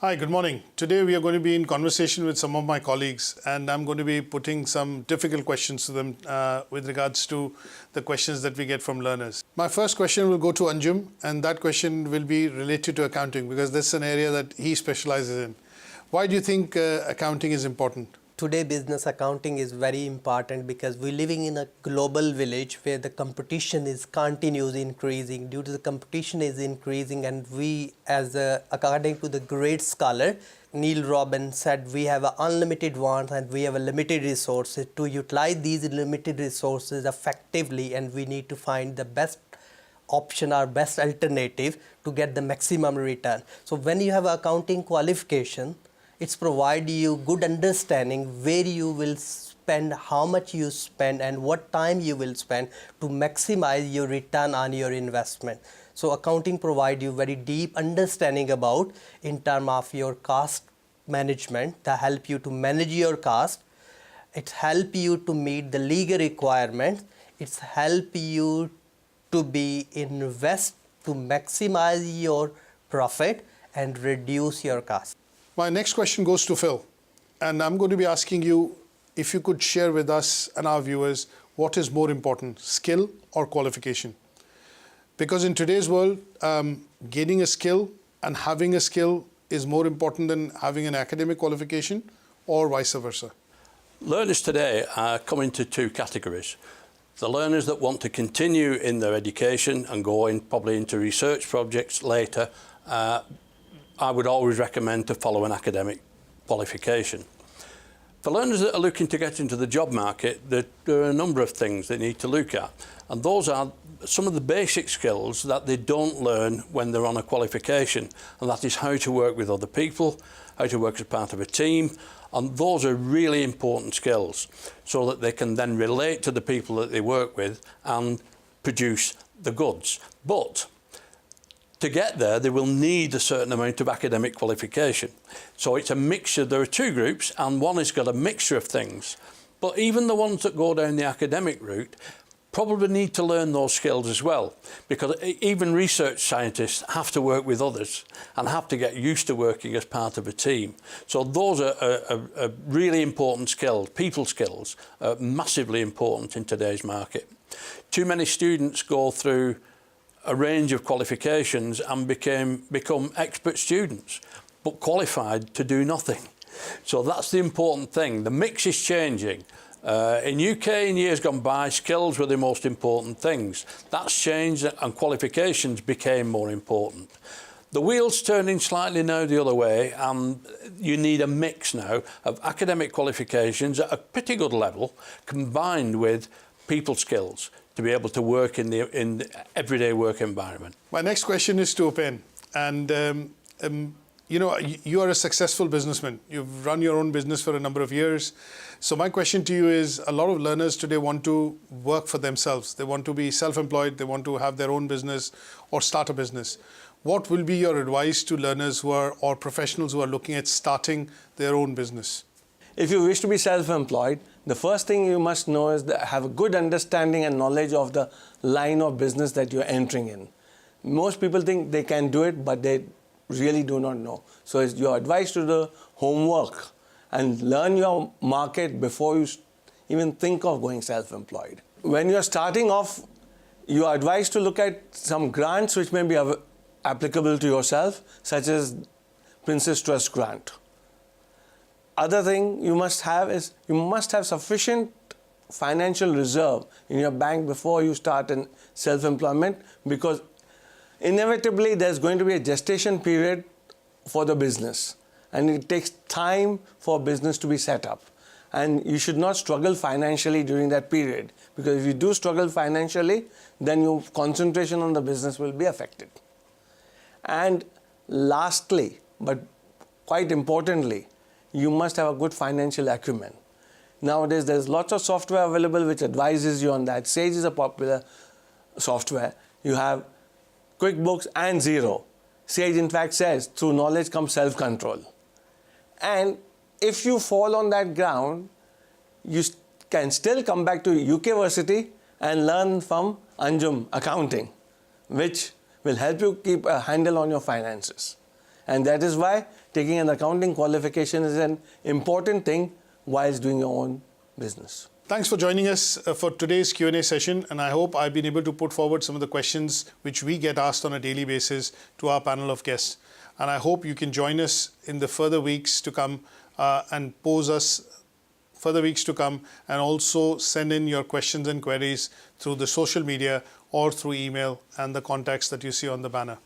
Hi, good morning. Today we are going to be in conversation with some of my colleagues, and I'm going to be putting some difficult questions to them with regards to the questions that we get from learners. My first question will go to Anjum, and that question will be related to accounting because this is an area that he specializes in. Why do you think accounting is important? Today, business accounting is very important because we're living in a global village where the competition is continuously increasing. Due to the competition is increasing, and we, according to the great scholar Neil Robbins said, we have unlimited wants and we have a limited resources. To utilize these limited resources effectively, and we need to find the best option or best alternative to get the maximum return. So when you have accounting qualification, it's provide you good understanding where you will spend, how much you spend, and what time you will spend to maximize your return on your investment. So accounting provide you very deep understanding about in terms of your cost management, that help you to manage your cost. It help you to meet the legal requirements. It's help you to be invest to maximize your profit and reduce your cost. My next question goes to Phil, and I'm going to be asking you if you could share with us and our viewers what is more important, skill or qualification? Because in today's world, gaining a skill and having a skill is more important than having an academic qualification, or vice versa. Learners today are coming to two categories. The learners that want to continue in their education and go in probably into research projects later, I would always recommend to follow an academic qualification. For learners that are looking to get into the job market, there are a number of things they need to look at, and those are some of the basic skills that they don't learn when they're on a qualification, and that is how to work with other people, how to work as part of a team, and those are really important skills so that they can then relate to the people that they work with and produce the goods. But to get there, they will need a certain amount of academic qualification. So it's a mixture. There are two groups, and one has got a mixture of things. But even the ones that go down the academic route probably need to learn those skills as well, because even research scientists have to work with others and have to get used to working as part of a team. So those are really important skills, people skills, are massively important in today's market. Too many students go through a range of qualifications and become expert students, but qualified to do nothing. So that's the important thing. The mix is changing. In UK in years gone by, skills were the most important things. That's changed and qualifications became more important. The wheel's turning slightly now the other way, and you need a mix now of academic qualifications at a pretty good level combined with people skills to be able to work in the everyday work environment. My next question is to Upendra, and you know, you are a successful businessman. You've run your own business for a number of years. So my question to you is, a lot of learners today want to work for themselves. They want to be self-employed. They want to have their own business or start a business. What will be your advice to learners who are, or professionals who are looking at starting their own business? If you wish to be self-employed, the first thing you must know is that have a good understanding and knowledge of the line of business that you're entering in. Most people think they can do it, but they really do not know. So it's your advice to do homework and learn your market before you even think of going self-employed. When you're starting off, you are advised to look at some grants which may be applicable to yourself, such as Princess Trust Grant. Other thing you must have is you must have sufficient financial reserve in your bank before you start in self-employment, because inevitably there's going to be a gestation period for the business, and it takes time for business to be set up, and you should not struggle financially during that period, because if you do struggle financially, then your concentration on the business will be affected. And lastly, but quite importantly, you must have a good financial acumen. Nowadays, there's lots of software available which advises you on that. Sage is a popular software. You have QuickBooks and Xero. Sage, in fact, says, through knowledge comes self-control. And if you fall on that ground, you can still come back to UK Versity and learn from Anjum accounting, which will help you keep a handle on your finances. And that is why taking an accounting qualification is an important thing whilst doing your own business. Thanks for joining us for today's Q&A session, and I hope I've been able to put forward some of the questions which we get asked on a daily basis to our panel of guests. And I hope you can join us in the further weeks to come and pose us further weeks to come, and also send in your questions and queries through the social media or through email and the contacts that you see on the banner.